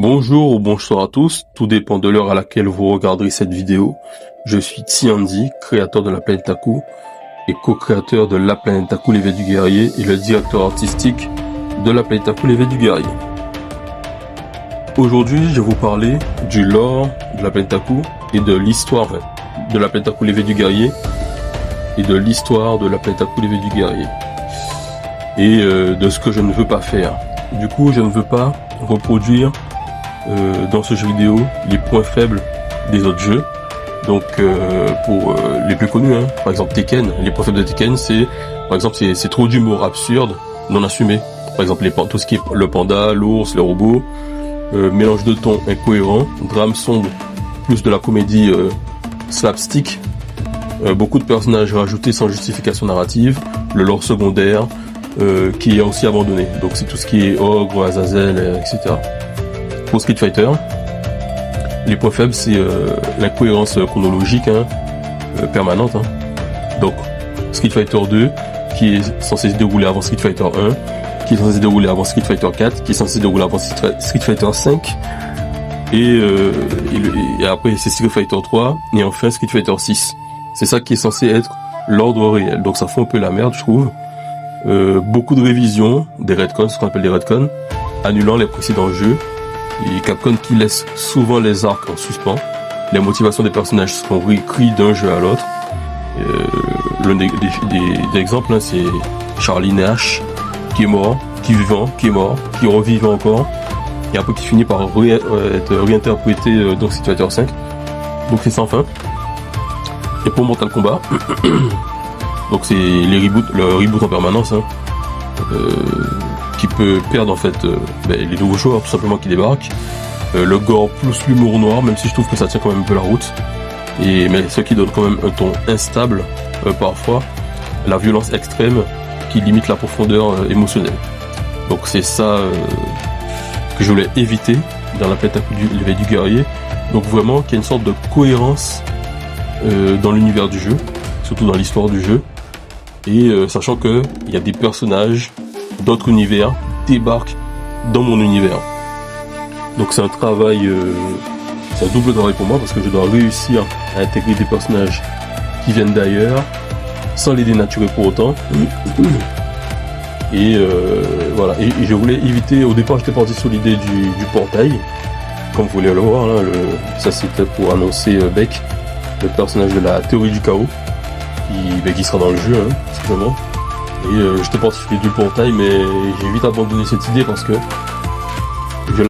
Bonjour ou bonsoir à tous, tout dépend de l'heure à laquelle vous regarderez cette vidéo. Je suis Tiandi, créateur de la planète Taku et co-créateur de la planète Taku l'éveil du guerrier et le directeur artistique de la planète Taku l'éveil du guerrier. Aujourd'hui, je vais vous parler du lore de la planète Taku et de l'histoire de la planète Taku l'éveil du guerrier et de l'histoire de la planète Taku l'éveil du guerrier et de ce que je ne veux pas faire. Du coup, je ne veux pas reproduire dans ce jeu vidéo les points faibles des autres jeux. Donc pour les plus connus, par exemple Tekken, les points faibles de Tekken, c'est par exemple c'est trop d'humour absurde, non assumé. Par exemple tout ce qui est le panda, l'ours, le robot, mélange de tons incohérent, drame sombre, plus de la comédie slapstick, beaucoup de personnages rajoutés sans justification narrative, le lore secondaire qui est aussi abandonné. Donc c'est tout ce qui est ogre, Azazel, etc. Pour Street Fighter, les points faibles, c'est l'incohérence chronologique permanente. Donc, Street Fighter 2, qui est censé se dérouler avant Street Fighter 1, qui est censé se dérouler avant Street Fighter 4, qui est censé se dérouler avant Street Fighter 5, et après c'est Street Fighter 3, et enfin Street Fighter 6. C'est ça qui est censé être l'ordre réel. Donc ça fout un peu la merde, je trouve. Beaucoup de révisions, des retcons, ce qu'on appelle des retcons, annulant les précédents jeux. Et Capcom qui laisse souvent les arcs en suspens. Les motivations des personnages sont réécrites d'un jeu à l'autre. L'un des exemples, c'est Charlie Nash, qui est mort, qui est vivant, qui est mort, qui est revivant encore, et après qui finit par être réinterprété dans Street Fighter 5. Donc c'est sans fin. Et pour Mortal Kombat, donc c'est le reboot en permanence, qui peut perdre en fait les nouveaux joueurs tout simplement qui débarquent, le gore plus l'humour noir, même si je trouve que ça tient quand même un peu la route, mais ce qui donne quand même un ton instable parfois, la violence extrême qui limite la profondeur émotionnelle. Donc c'est ça que je voulais éviter dans la planète Taku l'éveil du guerrier. Donc vraiment qu'il y ait une sorte de cohérence dans l'univers du jeu, surtout dans l'histoire du jeu, et sachant que il y a des personnages d'autres univers débarquent dans mon univers. Donc c'est un travail, c'est un double travail pour moi parce que je dois réussir à intégrer des personnages qui viennent d'ailleurs sans les dénaturer pour autant. Et voilà. Et je voulais éviter, au départ j'étais parti sur l'idée du portail, comme vous voulez le voir là, ça c'était pour annoncer Beck, le personnage de la théorie du chaos, qui sera dans le jeu, simplement. Et j'étais parti sur l'idée du portail, mais j'ai vite abandonné cette idée parce que